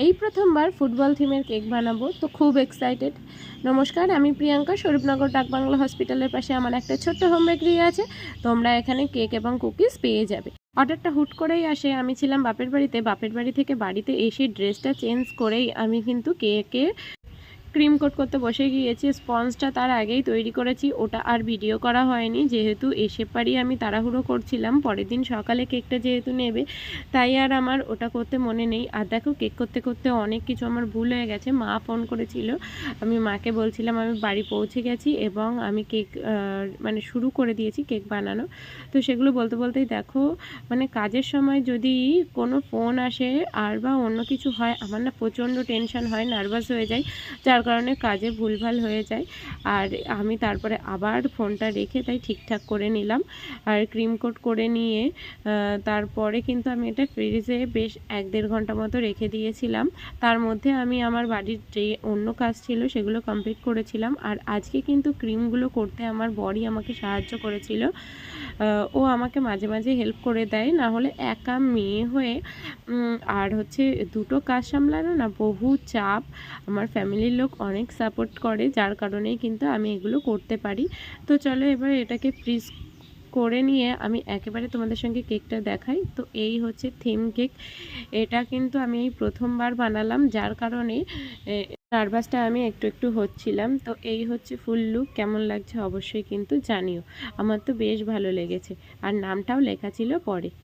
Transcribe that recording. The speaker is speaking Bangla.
এই প্রথমবার ফুটবল থিমের কেক বানাবো, তো খুব এক্সাইটেড। নমস্কার, আমি প্রিয়াঙ্কা। স্বরূপনগর ডাকবাংলা হসপিটালের পাশে আমার একটা ছোট্ট হোম বেকারি আছে। তোমরা এখানে কেক এবং কুকিজ পেয়ে যাবে। অর্ডারটা হুট করেই আসে। আমি ছিলাম বাপের বাড়িতে, বাপের বাড়ি থেকে বাড়িতে এসে ড্রেসটা চেঞ্জ করেই আমি কিন্তু কেকে ক্রিম কোট করতে বসে গিয়েছি। স্পঞ্জটা তার আগেই তৈরি করেছি, ওটা আর ভিডিও করা হয়নি, যেহেতু এসে পারি আমি তাড়াহুড়ো করছিলাম। পরের দিন সকালে কেকটা যেহেতু নেবে, তাই আর আমার ওটা করতে মনে নেই। আর দেখো, কেক করতে করতে অনেক কিছু আমার ভুল হয়ে গেছে। মা ফোন করেছিল, আমি মাকে বলছিলাম আমি বাড়ি পৌঁছে গেছি এবং আমি কেক মানে শুরু করে দিয়েছি কেক বানানো। তো সেগুলো বলতে বলতেই দেখো, মানে কাজের সময় যদি কোনো ফোন আসে আর বা অন্য কিছু হয়, আমার না প্রচণ্ড টেনশন হয়, নার্ভাস হয়ে যায়, যার কারণে কাজে ভুলভাল হয়ে যায়। আর আমি তারপরে আবার ফোনটা রেখে তাই ঠিকঠাক করে নিলাম। আর ক্রিম কোট করে নিয়ে তারপরে কিন্তু আমি এটা ফ্রিজে বেশ 1-1.5 ঘন্টা মতো রেখে দিয়েছিলাম। তার মধ্যে আমি আমার বাড়ির যে অন্য কাজ ছিল সেগুলো কমপ্লিট করেছিলাম। আর আজকে কিন্তু ক্রিমগুলো করতে আমার বরই আমাকে সাহায্য করেছিল। ও আমাকে মাঝে মাঝে হেল্প করে দেয়, না হলে একা মেয়ে হয়ে আর হচ্ছে দুটো কাজ সামলানো না বহু চাপ। আমার ফ্যামিলির লোক অনেক সাপোর্ট করে, যার কারণেই কিন্তু আমি এগুলো করতে পারি। তো চলো এবার এটাকে ফ্রিজ করে নিয়ে আমি একেবারে তোমাদের সঙ্গে কেকটা দেখাই। তো এই হচ্ছে থিম কেক। এটা কিন্তু আমি এই প্রথমবার বানালাম, যার কারণে নার্ভাসটা আমি একটু একটু হচ্ছিলাম। তো এই হচ্ছে ফুল লুক। কেমন লাগছে অবশ্যই কিন্তু জানিও। আমার তো বেশ ভালো লেগেছে, আর নামটাও লেখা ছিল পরে।